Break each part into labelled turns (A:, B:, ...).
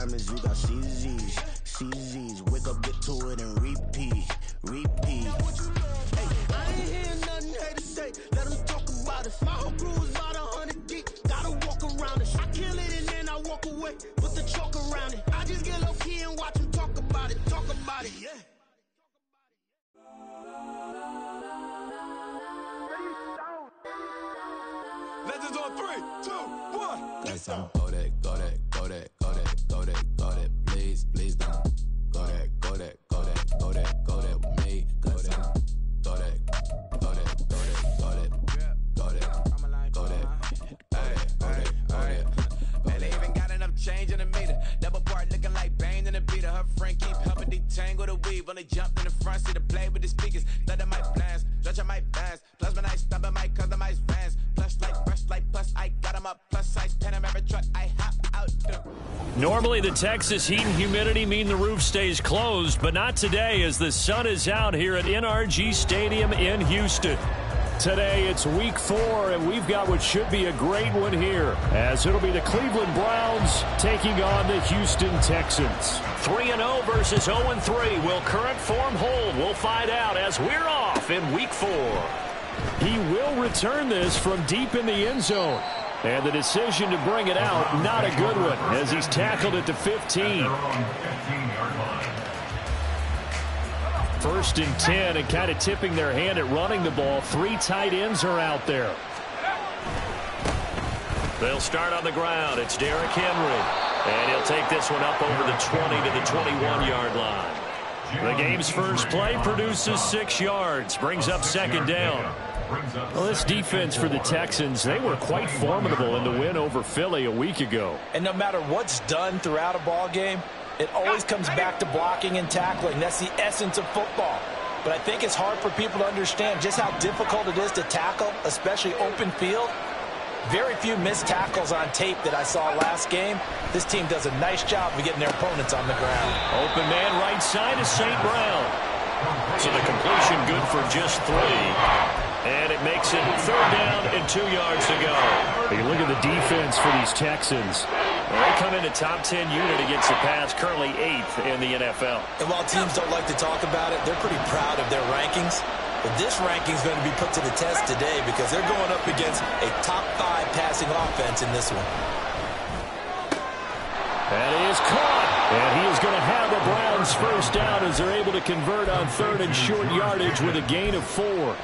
A: diamonds, you got CZs. CZs, wake up, get to it, and repeat. Repeat. Hey, I ain't hearing nothing haters say. Let them talk about us. My whole crew is about 100 deep. Gotta walk around it. I kill it and then I walk away. Put the chalk around it. I just get low key and watch them talk about it. Talk about it, yeah.
B: Legends on 3, 2, 1.
C: Let's go that, go that, go that, go that, go that, go that. Please, please don't. Go that, go that, go that, go that, go that with me. Go that, go that, go that, go that, go that, go that, go that, go that.
B: Man, they even got enough change in the meter. Double part looking like Bane in the beater. Her friend keep helping detangle the weave. When they jumped in the front seat to play with the speakers. Let my plans, stretch on my bands. Plus when I stumble my customized vans. Plush like fresh like plus I got them up. Plus size Panamera truck I hop out the.
D: Normally the Texas heat and humidity mean the roof stays closed, but not today as the sun is out here at NRG Stadium in Houston. Today it's week 4, and we've got what should be a great one here, as it'll be the Cleveland Browns taking on the Houston Texans. 3-0 versus 0-3. Will current form hold? We'll find out as we're off in week 4. He will return this from deep in the end zone. And the decision to bring it out, not a good one, as he's tackled at the 15. 1st and 10, and kind of tipping their hand at running the ball. 3 tight ends are out there. They'll start on the ground. It's Derrick Henry. And he'll take this one up over the 20 to the 21-yard line. The game's first play produces 6 yards, brings up 2nd down. Well, this defense for the Texans, they were quite formidable in the win over Philly a week ago.
E: And no matter what's done throughout a ball game, it always comes back to blocking and tackling. That's the essence of football. But I think it's hard for people to understand just how difficult it is to tackle, especially open field. Very few missed tackles on tape that I saw last game. This team does a nice job of getting their opponents on the ground.
D: Open man right side is St. Brown. So the completion good for just 3. And it makes it 3rd down and 2 yards to go. You look at the defense for these Texans. Well, they come in a top 10 unit against the pass, currently 8th in the NFL.
E: And while teams don't like to talk about it, they're pretty proud of their rankings. But this ranking is going to be put to the test today because they're going up against a top 5 passing offense in this one.
D: That is caught. And he is going to have the Browns first down as they're able to convert on 3rd and short yardage with a gain of 4.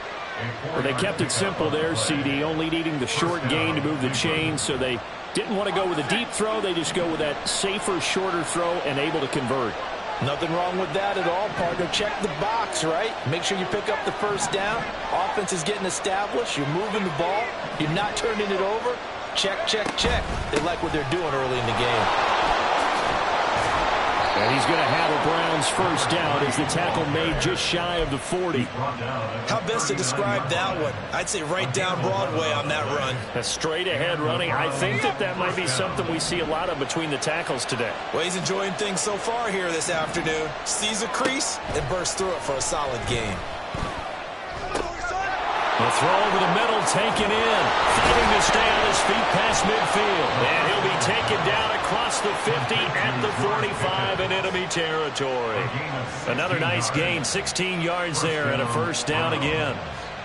D: Well, they kept it simple there, CD, only needing the short gain to move the chain, so they didn't want to go with a deep throw. They just go with that safer, shorter throw and able to convert.
E: Nothing wrong with that at all, partner. Check the box, right? Make sure you pick up the first down. Offense is getting established. You're moving the ball. You're not turning it over. Check, check, check. They like what they're doing early in the game.
D: And he's going to have a Browns first down as the tackle made just shy of the 40.
E: How best to describe that one? I'd say right down Broadway on that run.
D: A straight ahead running. I think that might be something we see a lot of between the tackles today.
E: Well, he's enjoying things so far here this afternoon. Sees a crease and bursts through it for a solid game.
D: The throw over the middle, taken in. Fighting to stay on his feet past midfield. And he'll be taken down across the 50 at the 45 in enemy territory. Another nice gain, 16 yards there and a first down again.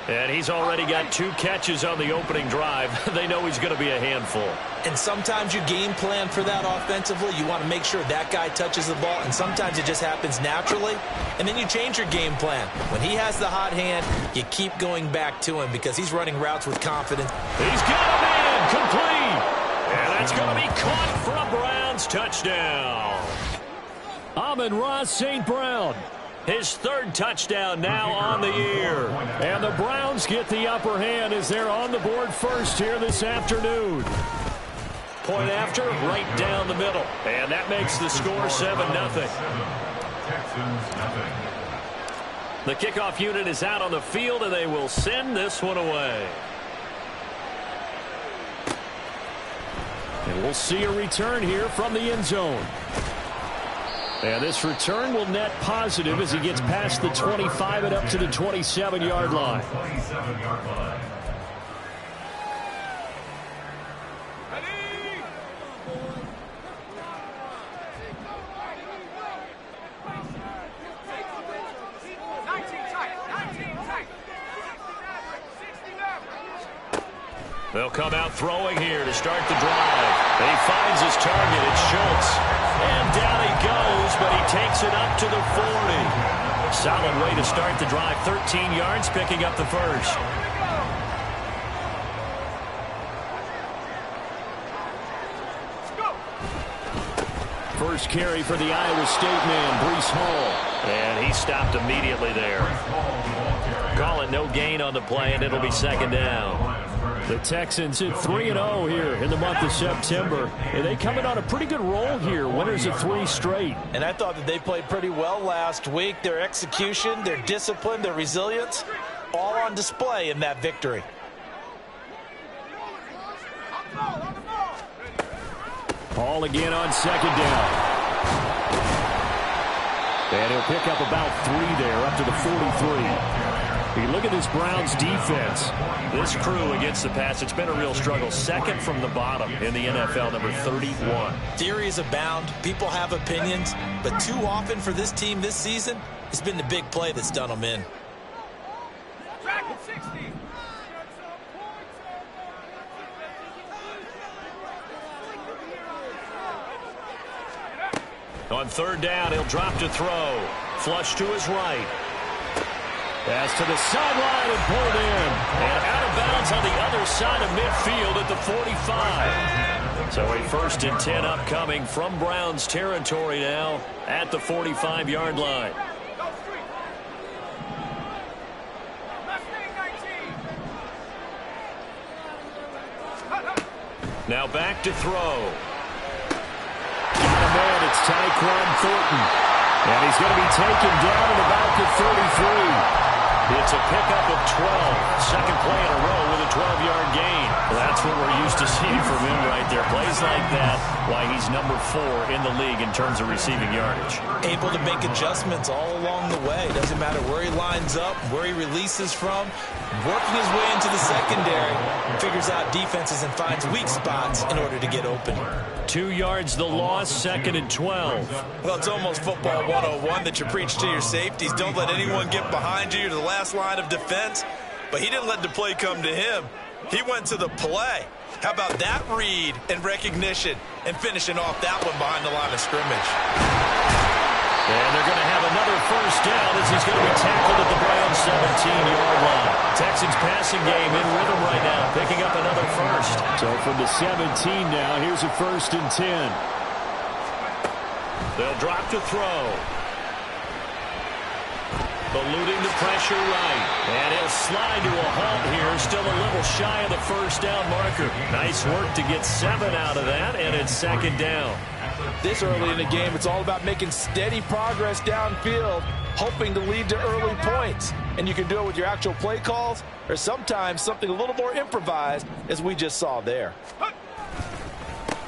D: And he's already got 2 catches on the opening drive. They know he's going to be a handful.
E: And sometimes you game plan for that offensively. You want to make sure that guy touches the ball, and sometimes it just happens naturally. And then you change your game plan. When he has the hot hand, you keep going back to him because he's running routes with confidence.
D: He's got a man complete. And that's going to be caught for a Browns touchdown. Amon-Ra St. Brown. His 3rd touchdown now on the year. And the Browns get the upper hand as they're on the board first here this afternoon. Point after, right down the middle. And that makes the score 7-0. The kickoff unit is out on the field, and they will send this one away. And we'll see a return here from the end zone. And this return will net positive as he gets past the 25 and up to the 27-yard line. They'll come out throwing here to start the drive. He finds his target. It's Schultz. And down he goes, but he takes it up to the 40. Solid way to start the drive. 13 yards, picking up the first. First carry for the Iowa State man, Breece Hall. And he stopped immediately there. Call it no gain on the play, and it'll be second down. The Texans at 3-0 here in the month of September. And they coming on a pretty good roll here. Winners of 3 straight.
E: And I thought that they played pretty well last week. Their execution, their discipline, their resilience, all on display in that victory.
D: Hall again on second down. And he'll pick up about 3 there, up to the 43. You look at this Browns defense. This crew against the pass, it's been a real struggle. Second from the bottom in the NFL, number 31.
E: Theories abound. People have opinions. But too often for this team this season, it's been the big play that's done them in.
D: On third down, he'll drop to throw. Flush to his right. Pass to the sideline and pulled in. And out of bounds on the other side of midfield at the 45. So a 1st and 10 upcoming from Browns territory now at the 45-yard line. Now back to throw. Man, it's Tyquan Thornton. And he's going to be taken down at about the 33. It's a pickup of 12. Second play in a row with a 12-yard gain. Well, that's what we're used to seeing from him right there. Plays like that, why he's number 4 in the league in terms of receiving yardage.
E: Able to make adjustments all along the way. Doesn't matter where he lines up, where he releases from. Working his way into the secondary. Figures out defenses and finds weak spots in order to get open.
D: 2 yards the loss, 2nd and 12.
E: Well, it's almost football 101 that you preach to your safeties. Don't let anyone get behind you. You're the last line of defense. But he didn't let the play come to him. He went to the play. How about that read and recognition and finishing off that one behind the line of scrimmage.
D: And they're going to have another first down as he's going to be tackled at the Browns' 17-yard line. Texans passing game in rhythm right now, picking up another first. So from the 17 now, here's a 1st and 10. They'll drop to throw. Eluding the pressure right. And he'll slide to a halt here. Still a little shy of the first down marker. Nice work to get 7 out of that, and it's 2nd down.
E: This early in the game, it's all about making steady progress downfield, hoping to lead to early points. And you can do it with your actual play calls, or sometimes something a little more improvised, as we just saw there.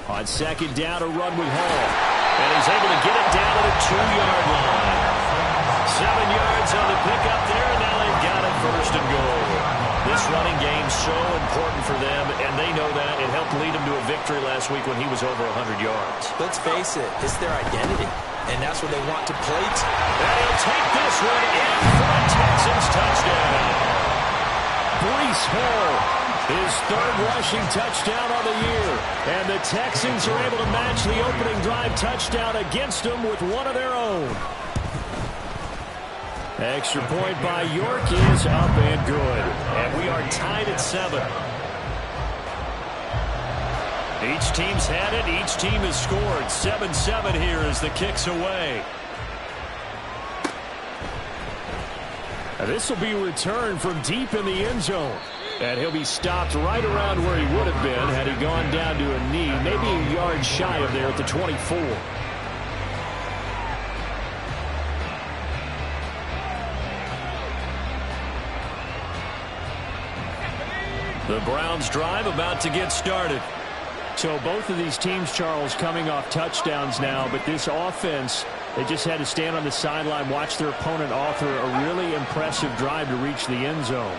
D: On second down, a run with Hall. And he's able to get it down to the 2-yard line. 7 yards on the pickup there, and now they've got it 1st and goal. This running game so important for them, and they know that. It helped lead them to a victory last week when he was over 100 yards.
E: Let's face it, it's their identity, and that's what they want to play to.
D: And he'll take this one in for a Texans touchdown. Breece Hall, his 3rd rushing touchdown on the year. And the Texans are able to match the opening drive touchdown against them with one of their own. Extra point by York is up and good. And we are tied at 7. Each team's had it. Each team has scored. 7-7 here as the kick's away. And this will be returned from deep in the end zone. And he'll be stopped right around where he would have been had he gone down to a knee. Maybe a yard shy of there at the 24. The Browns drive about to get started. So both of these teams, Charles, coming off touchdowns now, but this offense, they just had to stand on the sideline, watch their opponent author a really impressive drive to reach the end zone.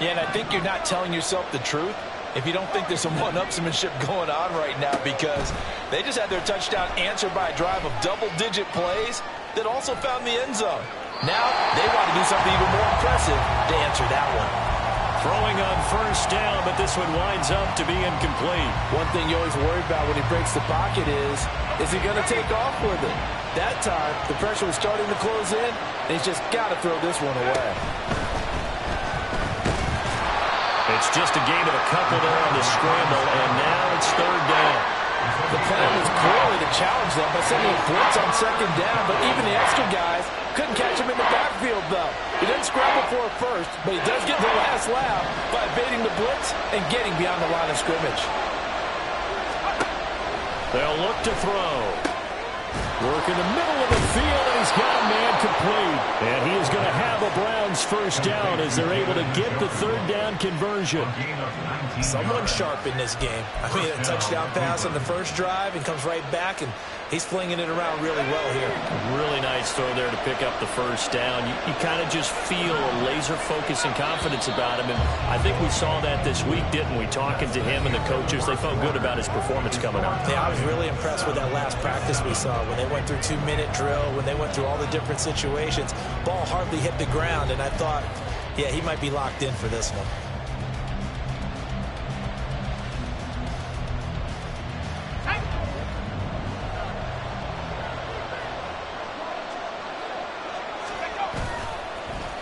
E: Yeah, and I think you're not telling yourself the truth if you don't think there's some one-upsmanship going on right now, because they just had their touchdown answered by a drive of double-digit plays that also found the end zone. Now they want to do something even more impressive to answer that one.
D: Throwing on first down, but this one winds up to be incomplete.
E: One thing you always worry about when he breaks the pocket is he going to take off with it? That time, the pressure was starting to close in, and he's just got to throw this one away.
D: It's just a gain of a couple there on the scramble, and now it's third down.
E: The plan was clearly to challenge them by sending a blitz on second down, but even the extra guys couldn't catch him in the backfield, though. He didn't scramble for a first, but he does get the last laugh by evading the blitz and getting beyond the line of scrimmage.
D: They'll look to throw. Work in the middle of the field, and he's got a man complete. And he is going to have a Browns first down as they're able to get the third down conversion.
E: Someone sharp in this game. I mean, a touchdown pass on the first drive and comes right back, and he's flinging it around really well here.
D: Really nice throw there to pick up the first down. You kind of just feel a laser focus and confidence about him, and I think we saw that this week, didn't we? Talking to him and the coaches, they felt good about his performance coming up.
E: Yeah, I was really impressed with that last practice we saw when they went through 2-minute drill, when they went through all the different situations. Ball hardly hit the ground, and I thought, yeah, he might be locked in for this one.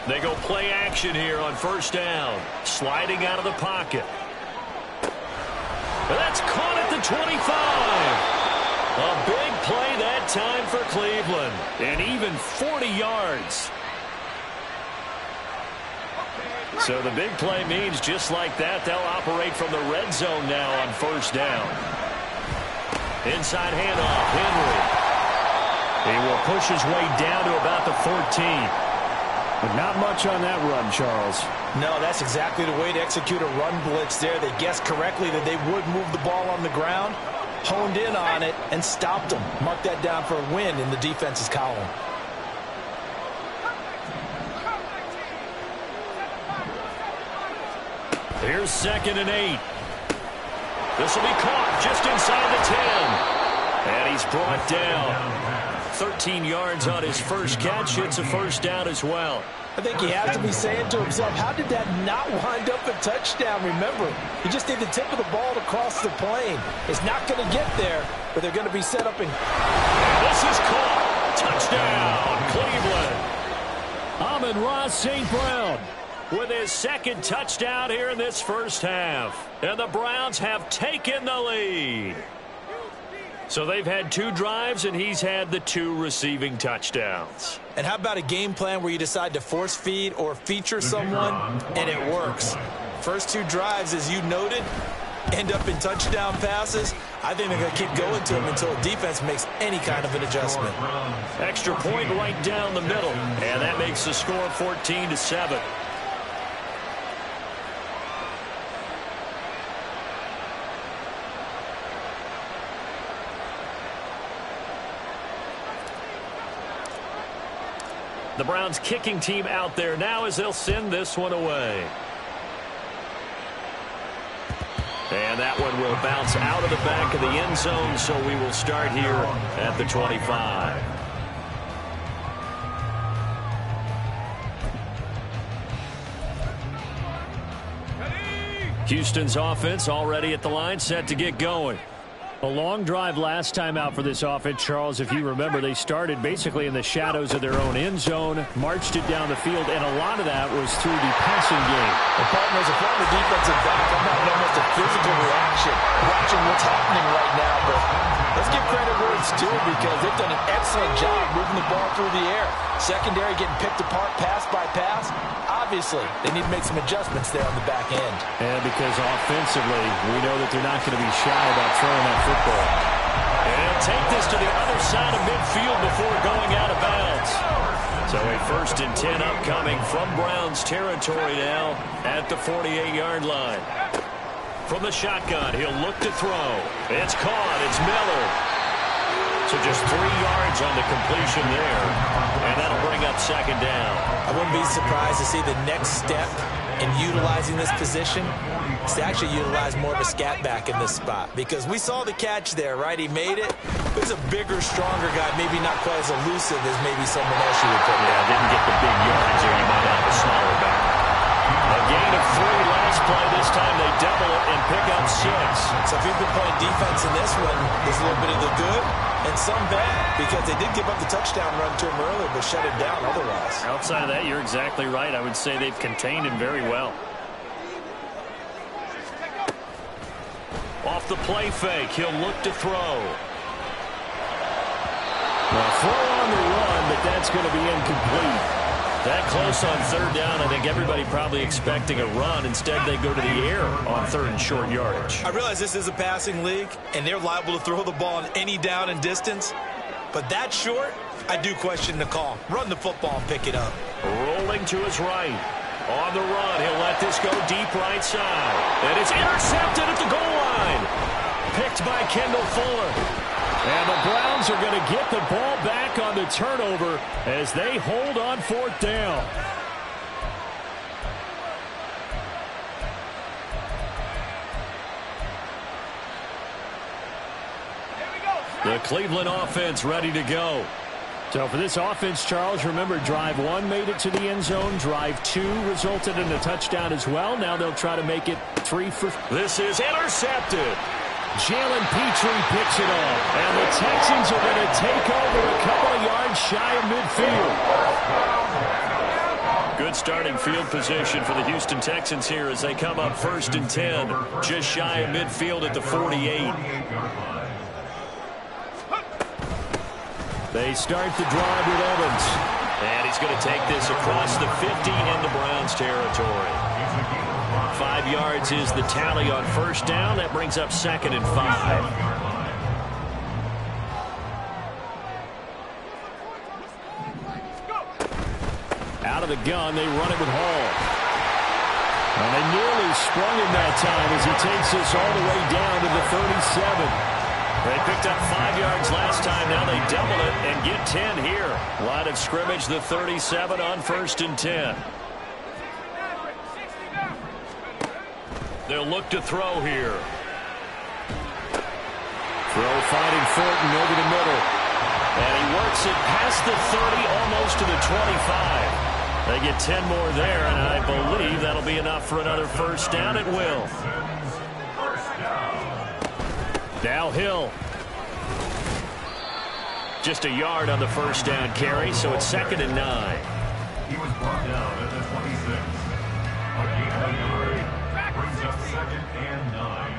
D: They go play action here on first down. Sliding out of the pocket. But that's caught at the 25. A big play that time for Cleveland. And even 40 yards. So the big play means just like that, they'll operate from the red zone now on first down. Inside handoff, Henry. He will push his way down to about the 14.
F: But not much on that run, Charles.
E: No, that's exactly the way to execute a run blitz there. They guessed correctly that they would move the ball on the ground, honed in on it, and stopped them. Mark that down for a win in the defense's column.
D: Here's 2nd and 8. This will be caught just inside the 10. And he's brought down. 13 yards on his first catch. It's a first down as well.
E: I think he has to be saying to himself, how did that not wind up a touchdown? Remember, you just need the tip of the ball to cross the plane. It's not going to get there, but they're going to be set up. And
D: this is caught. Touchdown, Cleveland. Amon-Ra St. Brown with his second touchdown here in this first half. And the Browns have taken the lead. So they've had 2 drives, and he's had the 2 receiving touchdowns.
E: And how about a game plan where you decide to force feed or feature someone, and it works? First 2 drives, as you noted, end up in touchdown passes. I think they're going to keep going to him until defense makes any kind of an adjustment.
D: Extra point right down the middle, and that makes the score 14-7. The Browns kicking team out there now as they'll send this one away. And that one will bounce out of the back of the end zone, so we will start here at the 25. Houston's offense already at the line, set to get going. A long drive last time out for this offense, Charles. If you remember, they started basically in the shadows of their own end zone, marched it down the field, and a lot of that was through the passing game.
E: And partners, if I'm the defensive back, I'm not almost a physical reaction watching what's happening right now, but let's give credit where it's due because they've done an excellent job moving the ball through the air. Secondary getting picked apart pass by pass. Obviously, they need to make some adjustments there on the back end.
D: And because offensively, we know that they're not going to be shy about throwing that football. And he'll take this to the other side of midfield before going out of bounds. So a 1st and 10 upcoming from Browns territory now at the 48-yard line. From the shotgun, he'll look to throw. It's caught. It's Miller. So just 3 yards on the completion there. And that'll bring up 2nd down.
E: I wouldn't be surprised to see the next step in utilizing this position is to actually utilize more of a scat back in this spot. Because we saw the catch there, right? He made it. He's a bigger, stronger guy, maybe not quite as elusive as maybe someone else you would put in.
D: Yeah, didn't get the big yards there. You might have a smaller back. A gain of 3 last play. This time they double it and pick up 6.
E: So if you've been playing defense in this one, there's a little bit of the good and some bad, because they did give up the touchdown run to him earlier, but shut him down otherwise.
D: Outside of that, you're exactly right. I would say they've contained him very well. Off the play fake, he'll look to throw. Well, throw on the run, but that's going to be incomplete. That close on 3rd down, I think everybody probably expecting a run. Instead, they go to the air on 3rd and short yardage.
E: I realize this is a passing league, and they're liable to throw the ball on any down and distance. But that short, I do question the call. Run the football and pick it up.
D: Rolling to his right. On the run, he'll let this go deep right side. And it's intercepted at the goal line. Picked by Kendall Fuller. And the Browns are going to get the ball back on the turnover as they hold on 4th down. The Cleveland offense ready to go. So for this offense, Charles, remember, drive 1 made it to the end zone. Drive 2 resulted in a touchdown as well. Now they'll try to make it 3 for... This is intercepted. Jalen Petrie picks it off. And the Texans are going to take over a couple of yards shy of midfield. Good starting field position for the Houston Texans here as they come up 1st and 10. Just shy of midfield at the 48. They start the drive with Evans. And he's going to take this across the 50 into Browns territory. 5 yards is the tally on 1st down. That brings up 2nd and 5. Out of the gun, they run it with Hall. And they nearly sprung him that time as he takes this all the way down to the 37. They picked up 5 yards last time. Now they double it and get 10 here. Line of scrimmage, the 37 on 1st and 10. They'll look to throw here. Throw finding Fulton over the middle. And he works it past the 30, almost to the 25. They get 10 more there, and I believe that'll be enough for another 1st down at will. Now Hill. Just a yard on the 1st down carry, so it's 2nd and 9.
G: He was brought down at the 26. A gain of a yard brings up 2nd and 9.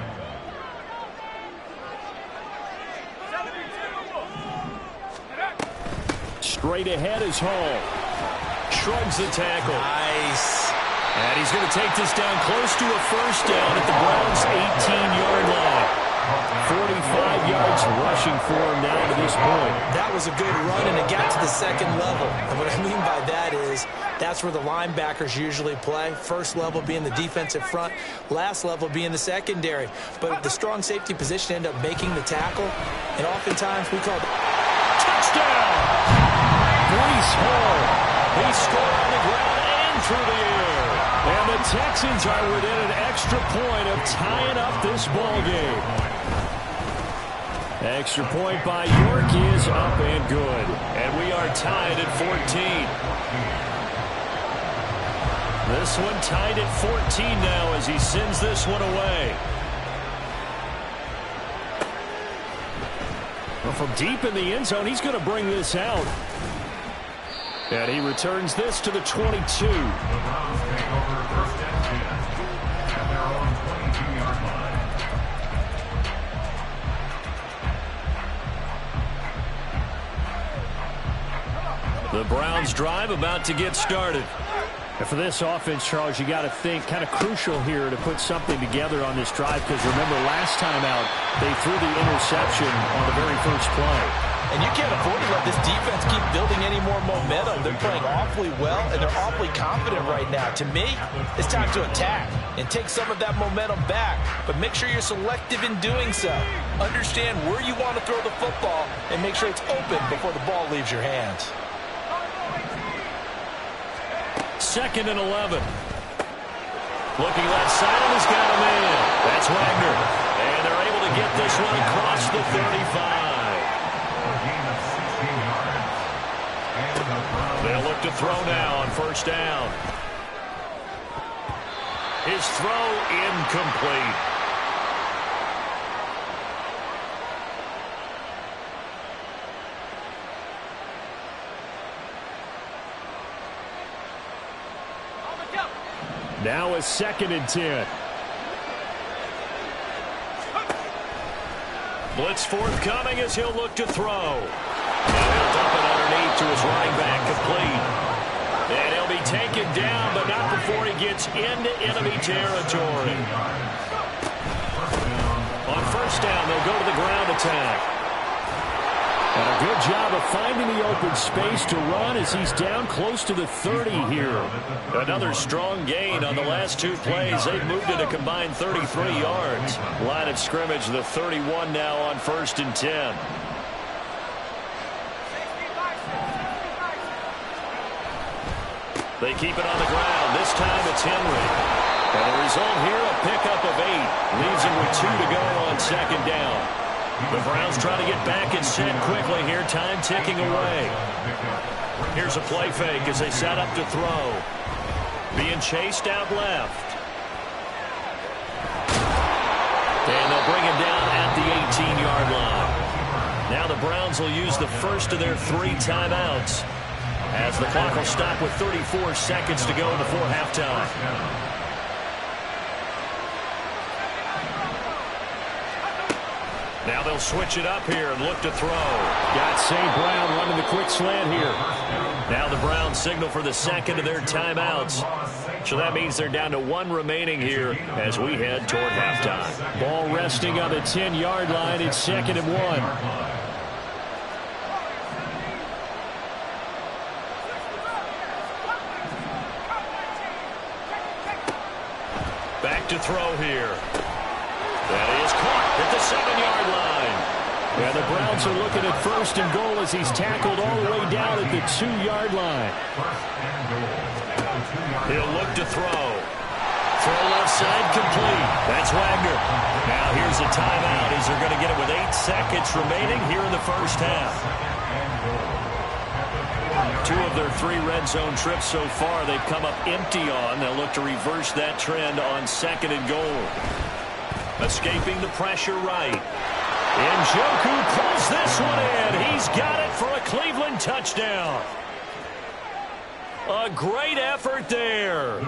D: Straight ahead is Hall. Shrugs the tackle.
E: Nice.
D: And he's going to take this down close to a 1st down at the Browns' 18-yard line. 45 yards rushing for him now to this point.
E: That was a good run, and it got to the 2nd level. And what I mean by that is that's where the linebackers usually play. 1st level being the defensive front, last level being the secondary. But the strong safety position ended up making the tackle, and oftentimes we call it
D: touchdown. Breece Hall. He scored on the ground and through the air. And the Texans are within an extra point of tying up this ball game. Extra point by York is up and good. And we are tied at 14. This one tied at 14 now as he sends this one away. Well, from deep in the end zone, he's going to bring this out. And he returns this to the 22.
G: The Browns take over 1st and 10 at their own 22-yard line.
D: The Browns drive about to get started. And for this offense, Charles, you got to think kind of crucial here to put something together on this drive, because remember last time out they threw the interception on the very first play.
E: And you can't afford to let this defense keep building any more momentum. They're playing awfully well, and they're awfully confident right now. To me, it's time to attack and take some of that momentum back. But make sure you're selective in doing so. Understand where you want to throw the football and make sure it's open before the ball leaves your hands.
D: 2nd and 11. Looking left side, and he's got a man. That's Wagner. And they're able to get this one across the 35.
G: And the Browns
D: They'll look to throw now on 1st down. His throw incomplete. Now a 2nd and 10. Blitz forthcoming as he'll look to throw. Now he'll dump it underneath to his running back, complete. And he'll be taken down, but not before he gets into enemy territory. On 1st down, they'll go to the ground attack. And a good job of finding the open space to run as he's down close to the 30 here. Another strong gain on the last 2 plays. They've moved it a combined 33 yards. Line of scrimmage, the 31 now on 1st and 10. They keep it on the ground. This time it's Henry. And the result here, a pickup of 8. Leaves him with 2 to go on 2nd down. The Browns try to get back and set quickly here. Time ticking away. Here's a play fake as they set up to throw. Being chased out left. And they'll bring him down at the 18-yard line. Now the Browns will use the first of their 3 timeouts as the clock will stop with 34 seconds to go before halftime. Now they'll switch it up here and look to throw. Got St. Brown running the quick slant here. Now the Browns signal for the 2nd of their timeouts. So that means they're down to 1 remaining here as we head toward halftime. Ball resting on the 10-yard line. It's 2nd and 1. Back to throw here. That is caught at the 7-yard line. And the Browns are looking at 1st and goal as he's tackled all the way down at the 2-yard line. He'll look to throw. Throw left side complete. That's Wagner. Now here's a timeout as they're going to get it with 8 seconds remaining here in the 1st half. 2 of their 3 red zone trips so far they've come up empty on. They'll look to reverse that trend on 2nd and goal. Escaping the pressure right. Njoku pulls this one in. He's got it for a Cleveland touchdown. A great effort there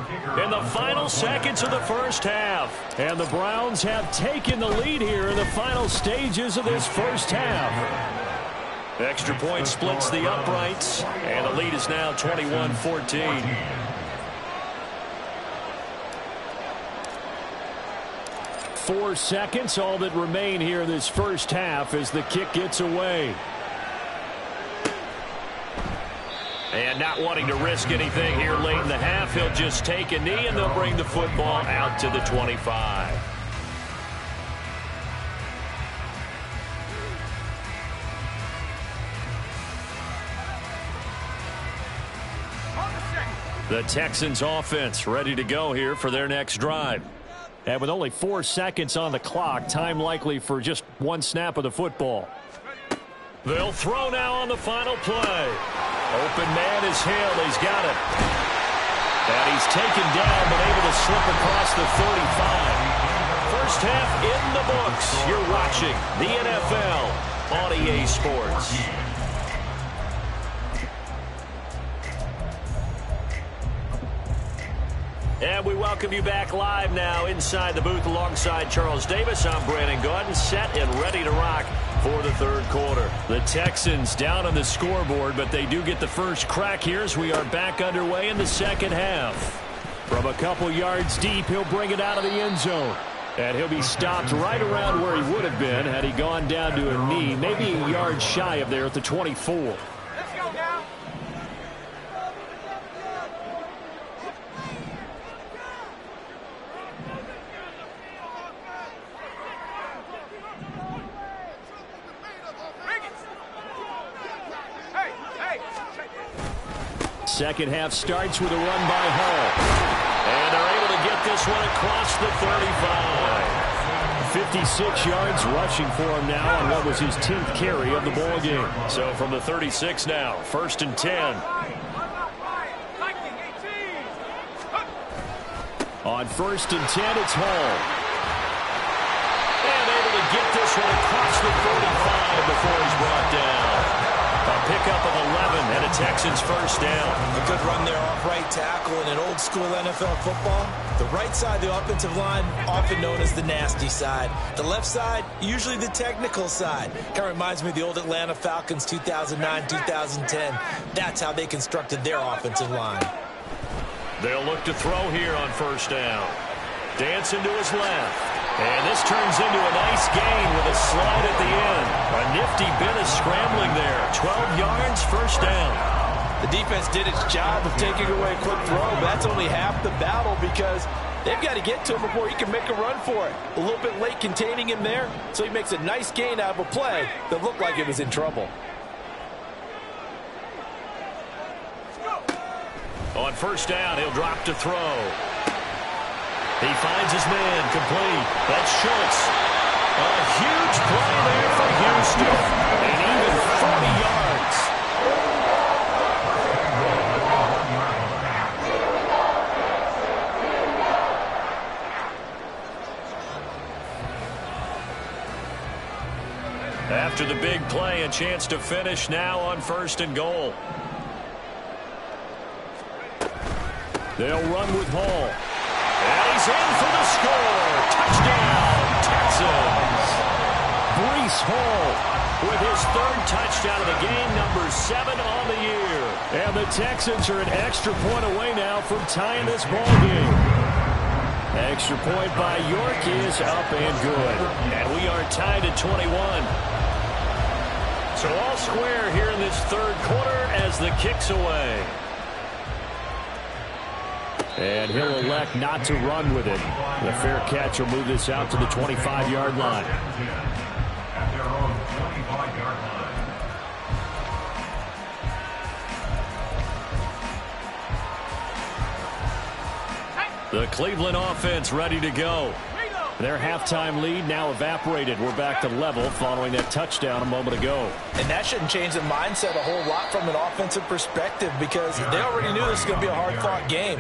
D: in the final seconds of the 1st half. And the Browns have taken the lead here in the final stages of this 1st half. Extra point splits the uprights, and the lead is now 21-14. 4 seconds, all that remain here in this 1st half as the kick gets away. And not wanting to risk anything here late in the half, he'll just take a knee and they'll bring the football out to the 25. The Texans offense ready to go here for their next drive. And with only 4 seconds on the clock, time likely for just 1 snap of the football. They'll throw now on the final play. Open man is Hill. He's got it. And he's taken down but able to slip across the 35. 1st half in the books. You're watching the NFL on EA Sports. And we welcome you back live now inside the booth alongside Charles Davis. I'm Brandon Gaudin, set and ready to rock for the 3rd quarter. The Texans down on the scoreboard, but they do get the first crack here as we are back underway in the 2nd half. From a couple yards deep, he'll bring it out of the end zone. And he'll be stopped right around where he would have been had he gone down to a knee, maybe a yard shy of there at the 24. Second half starts with a run by Hall. And they're able to get this one across the 35. 56 yards rushing for him now on what was his 10th carry of the ball game. So from the 36 now, 1st and 10. On 1st and 10, it's Hall. And able to get this one across the 45 before he's brought down. A pickup of 11 and a Texans first down.
E: A good run there off right tackle in an old school NFL football. The right side of the offensive line, often known as the nasty side. The left side, usually the technical side. Kind of reminds me of the old Atlanta Falcons 2009-2010. That's how they constructed their offensive line.
D: They'll look to throw here on first down. Dancing to his left. And this turns into a nice gain with a slide at the end. A nifty bit of scrambling there. 12 yards, first down.
E: The defense did its job of taking away a quick throw, but that's only half the battle because they've got to get to him before he can make a run for it. A little bit late containing him there, so he makes a nice gain out of a play that looked like it was in trouble.
D: On first down, he'll drop to throw. He finds his man complete. That's Schultz. A huge play there for Houston. And even 40 yards. After the big play, a chance to finish now on 1st and goal. They'll run with Hall. And he's in for the score. Touchdown, Texans. Breece Hall with his 3rd touchdown of the game, number 7 on the year. And the Texans are an extra point away now from tying this ball game. Extra point by York is up and good. And we are tied at 21. So all square here in this 3rd quarter as the kick's away. And he'll elect not to run with it. The fair catch will move this out to the 25-yard line.
G: At their own 25-yard line.
D: The Cleveland offense ready to go. Their halftime lead now evaporated. We're back to level following that touchdown a moment ago.
E: And that shouldn't change the mindset a whole lot from an offensive perspective because they already knew this was going to be a hard-fought game.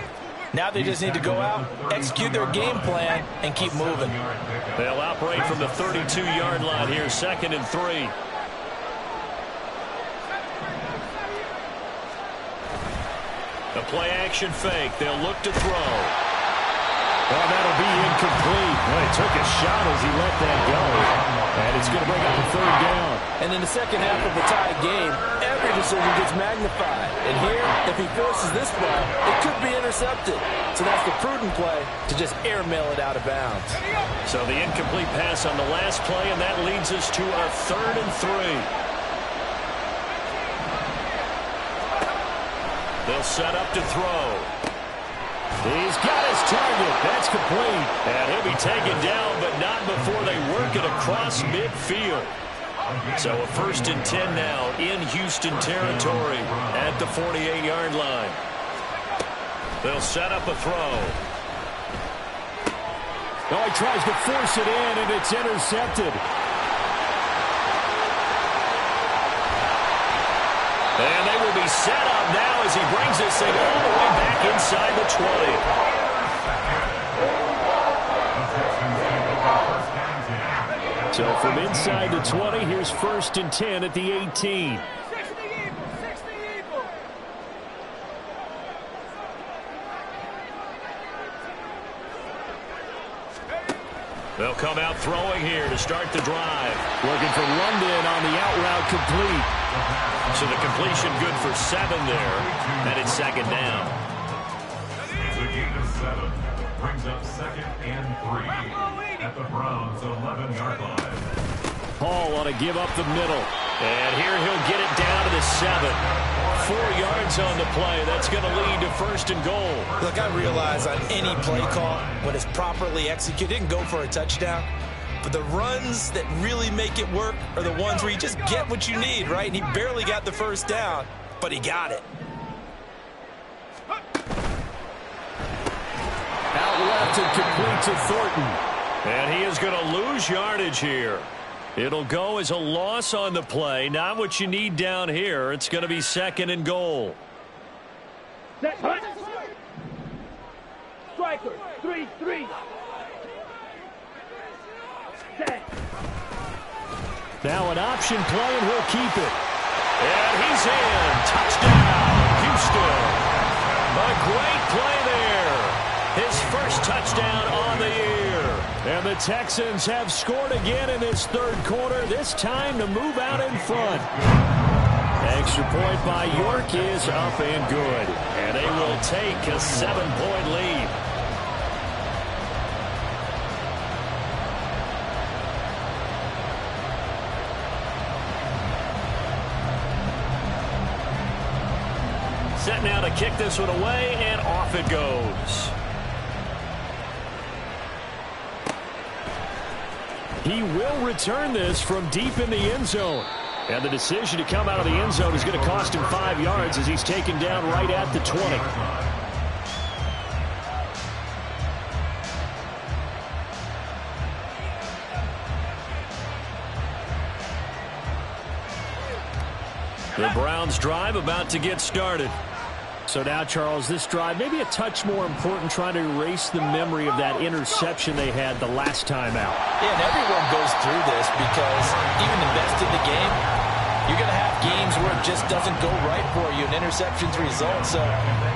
E: Now they just need to go out, execute their game plan, and keep moving.
D: They'll operate from the 32-yard line here, 2nd and 3. A play-action fake. They'll look to throw. Oh, that'll be incomplete. Well, he took a shot as he let that go. And it's going to bring up a 3rd down.
E: And in the second half of a tied game, every decision gets magnified. And here, if he forces this ball, it could be intercepted. So that's the prudent play to just airmail it out of bounds.
D: So the incomplete pass on the last play, and that leads us to a 3rd and 3. They'll set up to throw. He's got his target. That's complete. And he'll be taken down, but not before they work it across midfield. So a 1st and 10 now in Houston territory at the 48-yard line. They'll set up a throw. Oh, he tries to force it in, and it's intercepted. And they will be set up now as he brings this thing all the way back inside the 20. So from inside the 20, here's 1st and 10 at the 18. They'll come out throwing here to start the drive. Looking for London on the out route complete. So the completion good for 7 there. And it's 2nd down.
G: It's a gain of 7. Brings up 2nd and 3 at the Browns' 11-yard line.
D: Hall ought to give up the middle. And here he'll get it down to the 7. 4 yards on the play. That's going to lead to 1st and goal.
E: Look, I realize on any play call, when it's properly executed, it can go for a touchdown. But the runs that really make it work are the ones where you just get what you need, right? And he barely got the 1st down, but he got it.
D: Out left and complete to Thornton. And he is going to lose yardage here. It'll go as a loss on the play. Not what you need down here. It's going to be 2nd and goal.
H: Strike. Record, 3-3. Set.
D: Now an option play, and he'll keep it. And he's in. Touchdown, Houston. A great play there. His first touchdown on the year. And the Texans have scored again in this third quarter, this time to move out in front. Extra point by York is up and good. And they will take a 7-point lead. Set now to kick this one away, and off it goes. He will return this from deep in the end zone. And the decision to come out of the end zone is going to cost him 5 yards as he's taken down right at the 20. The Browns drive about to get started. So now, Charles, this drive maybe a touch more important, trying to erase the memory of that interception they had the last time out.
E: Yeah, and everyone goes through this because even the best in the game, you're going to have games where it just doesn't go right for you, and interceptions result. So,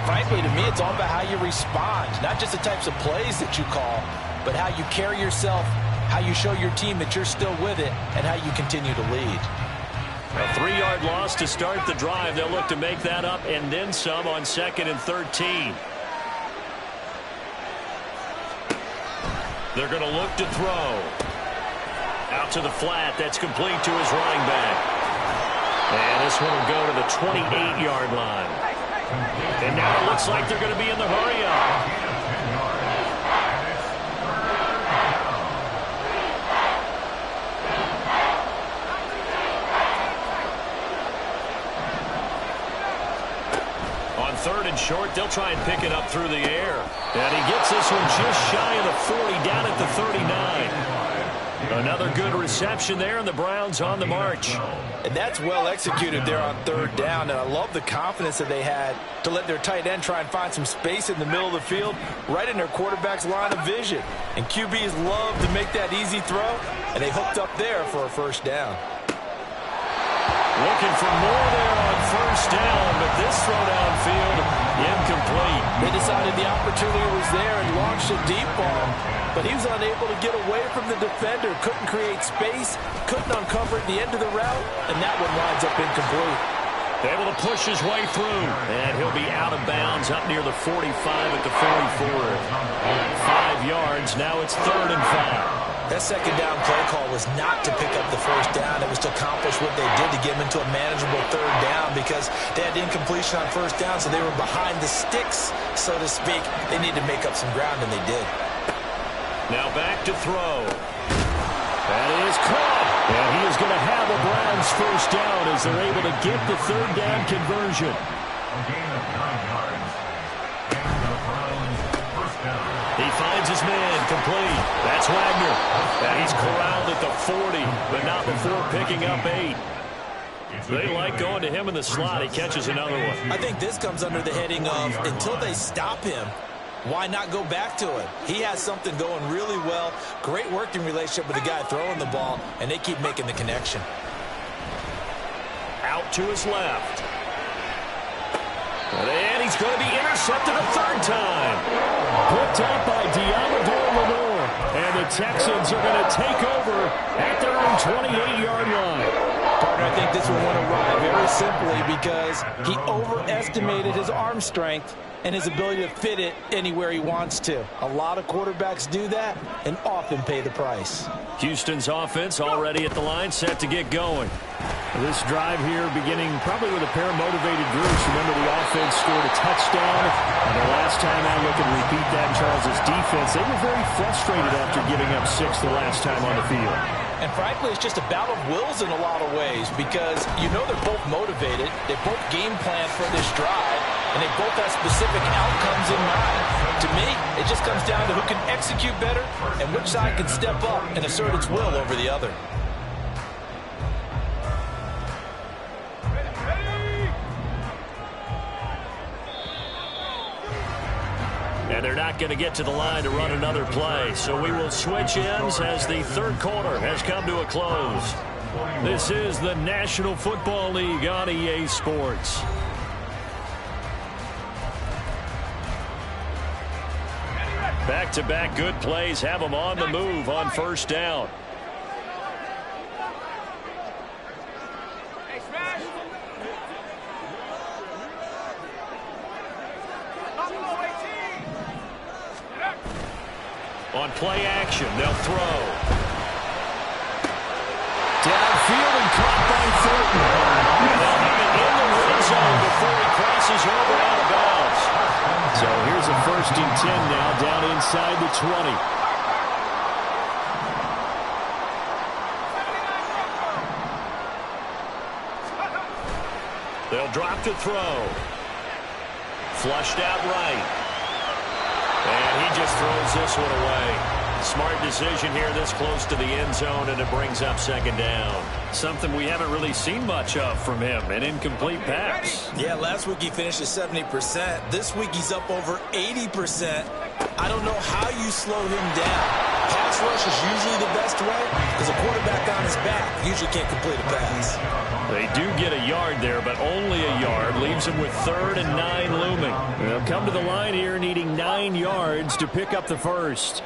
E: frankly, to me, it's all about how you respond, not just the types of plays that you call, but how you carry yourself, how you show your team that you're still with it, and how you continue to lead.
D: A 3-yard loss to start the drive. They'll look to make that up and then some on 2nd and 13. They're going to look to throw. Out to the flat. That's complete to his running back. And this one will go to the 28-yard line. And now it looks like they're going to be in the hurry-up. Third and short, they'll try and pick it up through the air. And he gets this one just shy of the 40, down at the 39. Another good reception there, and the Browns on the march.
E: And that's well executed there on third down, and I love the confidence that they had to let their tight end try and find some space in the middle of the field, right in their quarterback's line of vision. And QBs love to make that easy throw, and they hooked up there for a first down.
D: Looking for more there on first down, but this throw downfield incomplete.
E: They decided the opportunity was there and launched a deep ball, but he was unable to get away from the defender, couldn't create space, couldn't uncover at the end of the route, and that one winds up incomplete.
D: Able to push his way through, and he'll be out of bounds up near the 45 at the 44. 5 yards, now it's 3rd and 5.
E: That second down play call was not to pick up the first down. It was to accomplish what they did to get them into a manageable third down because they had incompletion on first down, so they were behind the sticks, so to speak. They needed to make up some ground, and they did.
D: Now back to throw. That is caught. And he is going to have a Browns first down as they're able to get the third down conversion.
G: A gain of 9 yards. And the Browns first down.
D: He finds his man complete. That's Wagner. And he's corralled at the 40, but not before picking up 8. They like going to him in the slot. He catches another one.
E: I think this comes under the heading of until they stop him, why not go back to it? He has something going really well. Great working relationship with the guy throwing the ball, and they keep making the connection.
D: Out to his left. And he's going to be intercepted a third time. Picked up by Diamador Lenore. And the Texans are going to take over at their own 28-yard line.
E: Partner, I think this one went awry very simply because he overestimated his arm strength and his ability to fit it anywhere he wants to. A lot of quarterbacks do that and often pay the price.
D: Houston's offense already at the line, set to get going. This drive here beginning probably with a pair of motivated groups. Remember, the offense scored a touchdown. And the last time I look and repeat that in Charles' defense, they were very frustrated after giving up 6 the last time on the field.
E: And frankly, it's just a battle of wills in a lot of ways because you know they're both motivated. They both game plan for this drive, and they both have specific outcomes in mind. To me, it just comes down to who can execute better and which side can step up and assert its will over the other.
D: And they're not going to get to the line to run another play. So we will switch ends as the third quarter has come to a close. This is the National Football League on EA Sports. Back-to-back good plays have them on the move on first down. On play action, they'll throw. Downfield and caught by Thornton. And they'll have it in the red zone before he crosses over out of bounds. So here's a 1st and 10 now, down inside the 20. They'll drop to throw. Flushed out right. And he just throws this one away. Smart decision here this close to the end zone, and it brings up 2nd down. Something we haven't really seen much of from him, an incomplete pass.
E: Yeah, last week he finished at 70%. This week he's up over 80%. I don't know how you slow him down. Pass rush is usually the best way because a quarterback on his back usually can't complete a pass.
D: They do get a yard there, but only a yard. Leaves them with 3rd and 9 looming. They'll come to the line here needing 9 yards to pick up the first.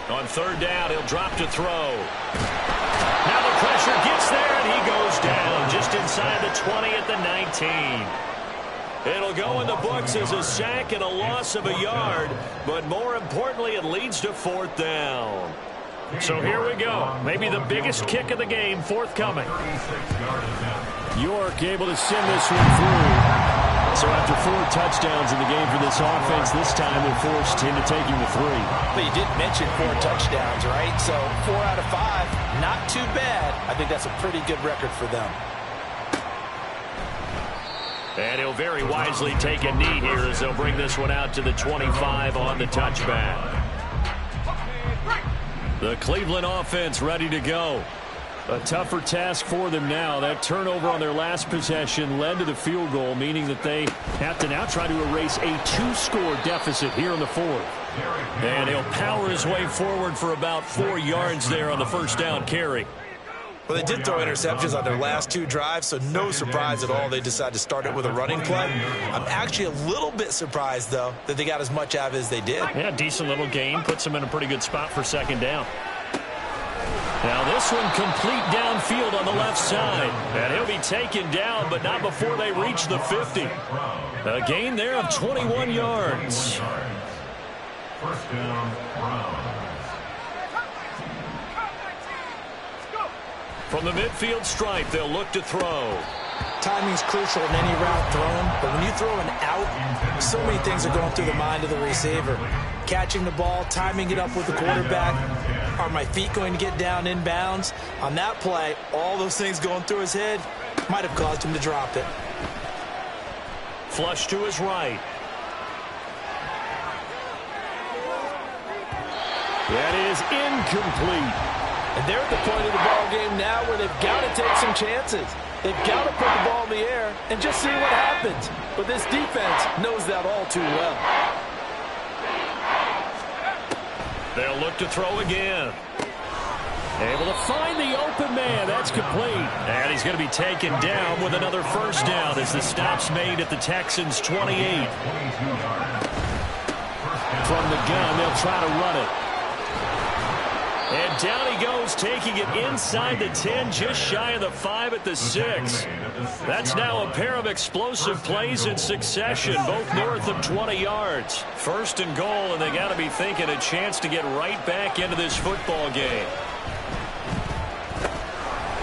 D: On 3rd down, he'll drop to throw. Now the pressure gets there, and he goes down just inside the 20 at the 19. It'll go in the books as a sack and a loss of a yard, but more importantly, it leads to 4th down. So here we go. Maybe the biggest kick of the game forthcoming.
F: York able to send this one through. So after 4 touchdowns in the game for this offense, this time they're forced into taking the 3.
E: But you did mention 4 touchdowns, right? So 4 out of 5, not too bad. I think that's a pretty good record for them.
D: And he'll very wisely take a knee here as they'll bring this one out to the 25 on the touchback. The Cleveland offense ready to go. A tougher task for them now. That turnover on their last possession led to the field goal, meaning that they have to now try to erase a 2-score deficit here in the 4th. And he'll power his way forward for about 4 yards there on the 1st down carry.
E: Well, they did throw interceptions on their last 2 drives, so no surprise at all they decided to start it with a running play. I'm actually a little bit surprised, though, that they got as much out of it as they did.
D: Yeah, decent little gain. Puts them in a pretty good spot for 2nd down. Now this one complete downfield on the left side. And he'll be taken down, but not before they reach the 50. A gain there of 21 yards.
G: 1st down, Browns.
D: From the midfield stripe, they'll look to throw.
E: Timing's crucial in any route thrown, but when you throw an out, so many things are going through the mind of the receiver. Catching the ball, timing it up with the quarterback. Are my feet going to get down in bounds? On that play, all those things going through his head might have caused him to drop it.
D: Flush to his right.
F: That is incomplete.
E: And they're at the point of the ball game now where they've got to take some chances. They've got to put the ball in the air and just see what happens. But this defense knows that all too well.
D: They'll look to throw again. Able to find the open man. That's complete. And he's going to be taken down with another 1st down as the stop's made at the Texans' 28. From the gun, they'll try to run it. And down he goes, taking it inside the 10, just shy of the 5 at the 6. That's now a pair of explosive plays in succession, both north of 20 yards. 1st and goal, and they got to be thinking a chance to get right back into this football game.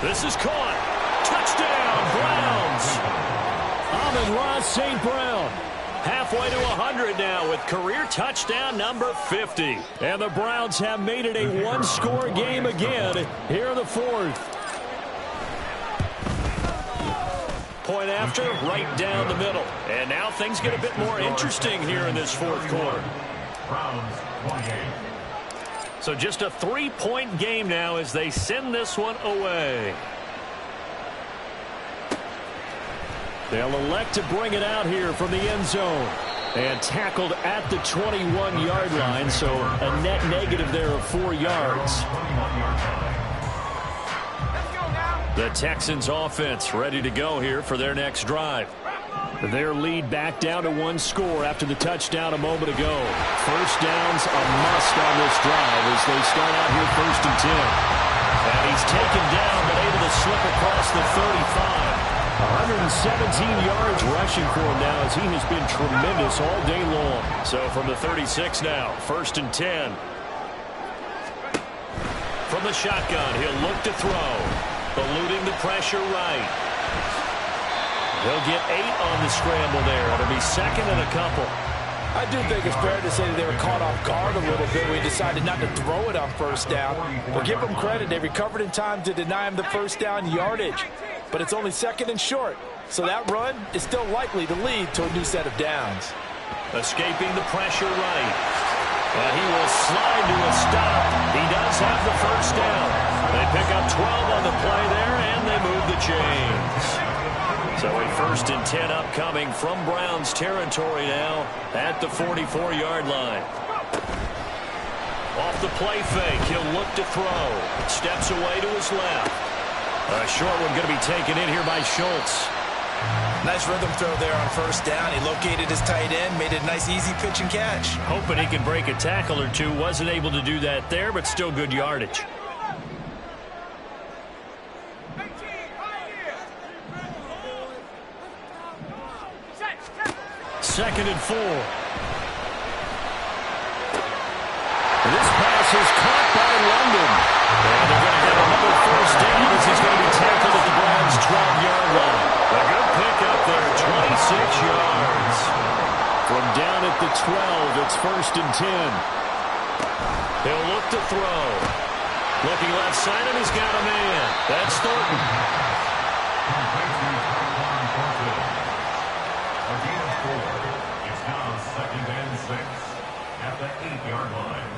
D: This is caught. Touchdown, Browns. Amon-Ra St. Brown. Halfway to 100 now with career touchdown number 50. And the Browns have made it a 1-score game again here in the 4th. Point after, right down the middle. And now things get a bit more interesting here in this 4th quarter.
G: Browns 28.
D: So just a 3-point game now as they send this one away. They'll elect to bring it out here from the end zone. And tackled at the 21-yard line, so a net negative there of 4 yards. The Texans offense ready to go here for their next drive. Their lead back down to 1 score after the touchdown a moment ago. First down's a must on this drive as they start out here 1st and 10. And he's taken down but able to slip across the 35. 117 yards rushing for him now as he has been tremendous all day long. So from the 36 now, 1st and 10. From the shotgun, he'll look to throw. Eluding the pressure right. He'll get 8 on the scramble there. It'll be 2nd and a couple.
E: I do think it's fair to say that they were caught off guard a little bit. We decided not to throw it on 1st down. But give them credit. They recovered in time to deny him the 1st down yardage. But it's only 2nd and short. So that run is still likely to lead to a new set of downs.
D: Escaping the pressure right. And he will slide to a stop. He does have the 1st down. They pick up 12 on the play there, and they move the chains. So a 1st and 10 upcoming from Browns territory now at the 44-yard line. Off the play fake, he'll look to throw. Steps away to his left. A short one going to be taken in here by Schultz.
E: Nice rhythm throw there on 1st down. He located his tight end, made it a nice easy pitch and catch.
D: Hoping he can break a tackle or two. Wasn't able to do that there, but still good yardage. Second and 4. This pass is caught by London. And they're going to have another 1st down as he's going to be tackled at the Browns' 12-yard line. A good pickup there, 26 yards. From down at the 12, it's 1st and 10. He'll look to throw. Looking left side, and he's got a man. That's Thornton.
G: It's now 2nd and 6 at the 8-yard line.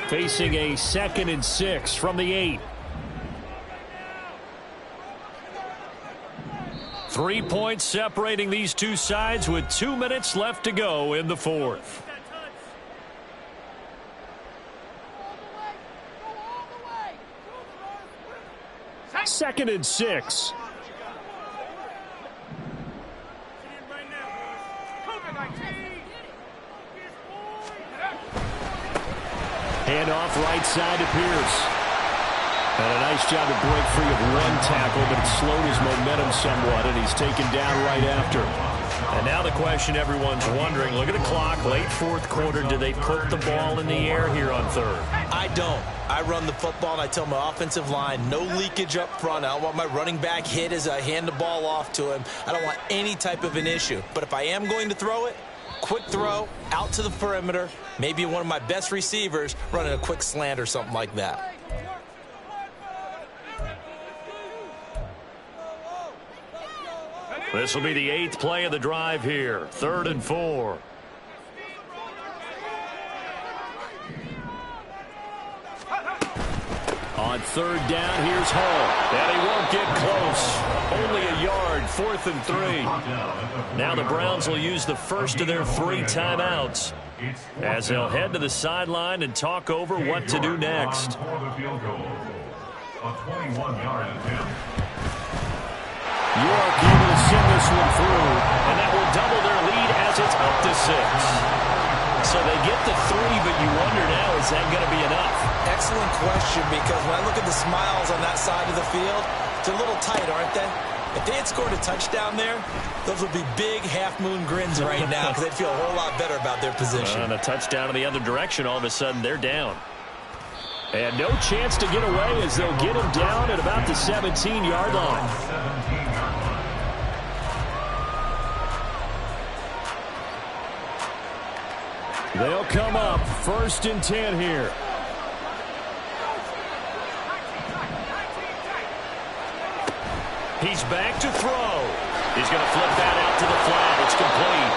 D: Facing a 2nd and 6 from the 8. 3 points separating these two sides with 2 minutes left to go in the 4th. Second and 6. Handoff right side to Pierce. And a nice job to break free of 1 tackle, but it slowed his momentum somewhat, and he's taken down right after. And now the question everyone's wondering, look at the clock, late 4th quarter, do they put the ball in the air here on 3rd?
E: I don't. I run the football, and I tell my offensive line, no leakage up front. I don't want my running back hit as I hand the ball off to him. I don't want any type of an issue. But if I am going to throw it, quick throw, out to the perimeter, maybe one of my best receivers running a quick slant or something like that.
D: This will be the 8th play of the drive here. 3rd and 4. On 3rd down, here's Hall. And he won't get close. Only a yard, 4th and 3. Now the Browns will use the first of their 3 timeouts as they'll head to the sideline and talk over what to do next.
G: A 21-yard attempt.
D: York able to send this one through, and that will double their lead as it's up to 6. So they get the 3, but you wonder now, is that going to be enough?
E: Excellent question, because when I look at the smiles on that side of the field, it's a little tight, aren't they? If they had scored a touchdown there, those would be big half-moon grins right now because they'd feel a whole lot better about their position.
D: And a touchdown in the other direction, all of a sudden they're down. And no chance to get away as they'll get him down at about the 17-yard line. They'll come up 1st and 10 here. He's back to throw. He's going to flip that out to the flat. It's complete.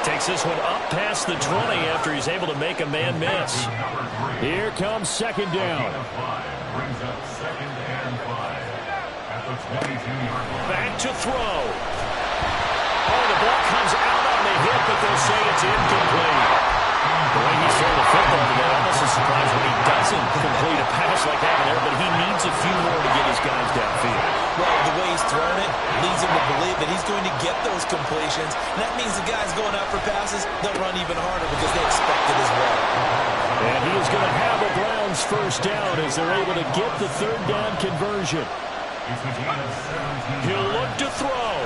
D: Takes this one up past the 20 after he's able to make a man miss. Here comes 2nd down.
G: Brings up 2nd and 5 at
D: Back to throw. Oh, the ball comes out on the hit, but they'll say it's incomplete. The way he's throwing the football today, almost a surprise when he doesn't complete a pass like that in there, but he needs a few more to get his guys downfield.
E: Well, the way he's throwing it leads him to believe that he's going to get those completions. And that means the guys going out for passes, they'll run even harder because they expect it as well.
D: And he is going to have a Browns first down as they're able to get the third down conversion. He'll look to throw.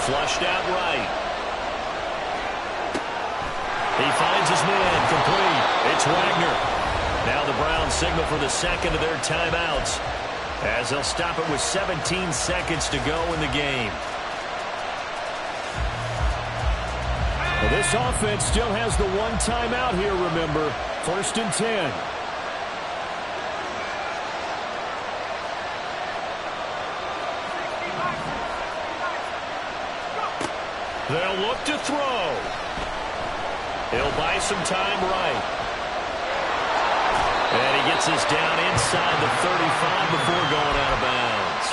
D: Flushed out right. He finds his man complete. It's Wagner. Now the Browns signal for the second of their timeouts as they'll stop it with 17 seconds to go in the game. Well, this offense still has the one timeout here, remember. 1st and 10. They'll look to throw. He'll buy some time right. And he gets us down inside the 35 before going out of bounds.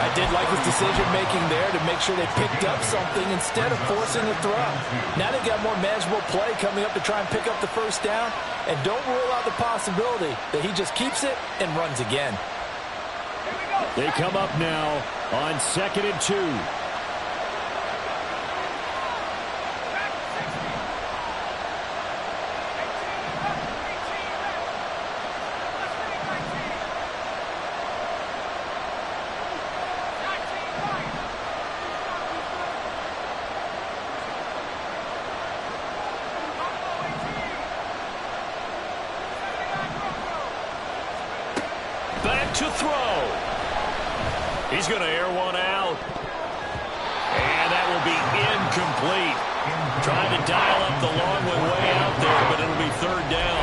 E: I did like his decision-making there to make sure they picked up something instead of forcing a throw. Now they've got more manageable play coming up to try and pick up the first down. And don't rule out the possibility that he just keeps it and runs again.
D: They come up now on 2nd and 2. To throw. He's going to air one out. And that will be incomplete. Trying to dial up the long one way out there, but it'll be third down.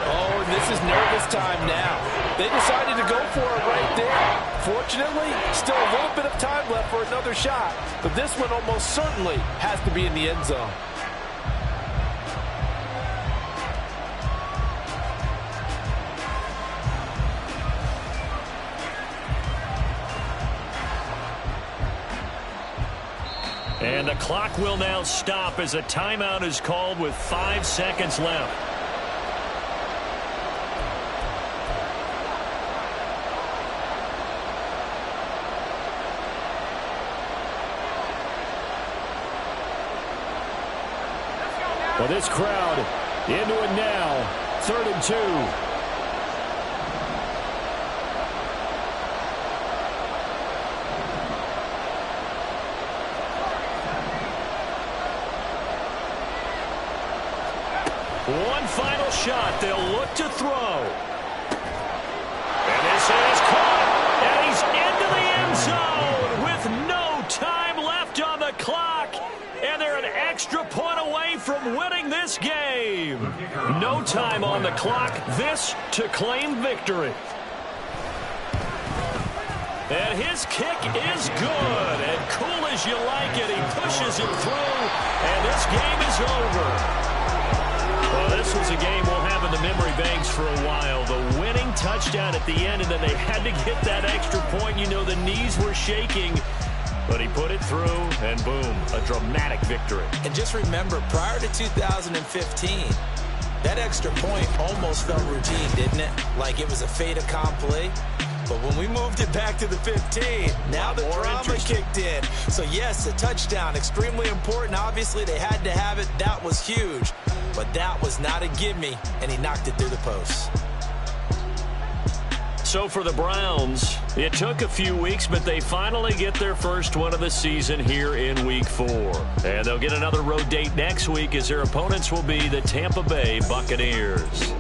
E: Oh, and this is nervous time now. They decided to go for it right there. Fortunately, still a little bit of time left for another shot. But this one almost certainly has to be in the end zone.
D: And the clock will now stop as a timeout is called with 5 seconds left. Well, this crowd into it now. 3rd and 2. One final shot. They'll look to throw. And this is caught. And he's into the end zone with no time left on the clock. And they're an extra point away from winning this game. No time on the clock. This to claim victory. And his kick is good. And cool as you like it, he pushes it through. And this game is over. Well, this was a game we'll have in the memory banks for a while. The winning touchdown at the end, and then they had to get that extra point. You know, the knees were shaking, but he put it through, and boom, a dramatic victory.
E: And just remember, prior to 2015, that extra point almost felt routine, didn't it? Like it was a fait accompli. But when we moved it back to the 15, now the drama kicked in. So, yes, a touchdown, extremely important. Obviously, they had to have it. That was huge. But that was not a gimme, and he knocked it through the post.
D: So for the Browns, it took a few weeks, but they finally get their first one of the season here in Week 4. And they'll get another road date next week as their opponents will be the Tampa Bay Buccaneers.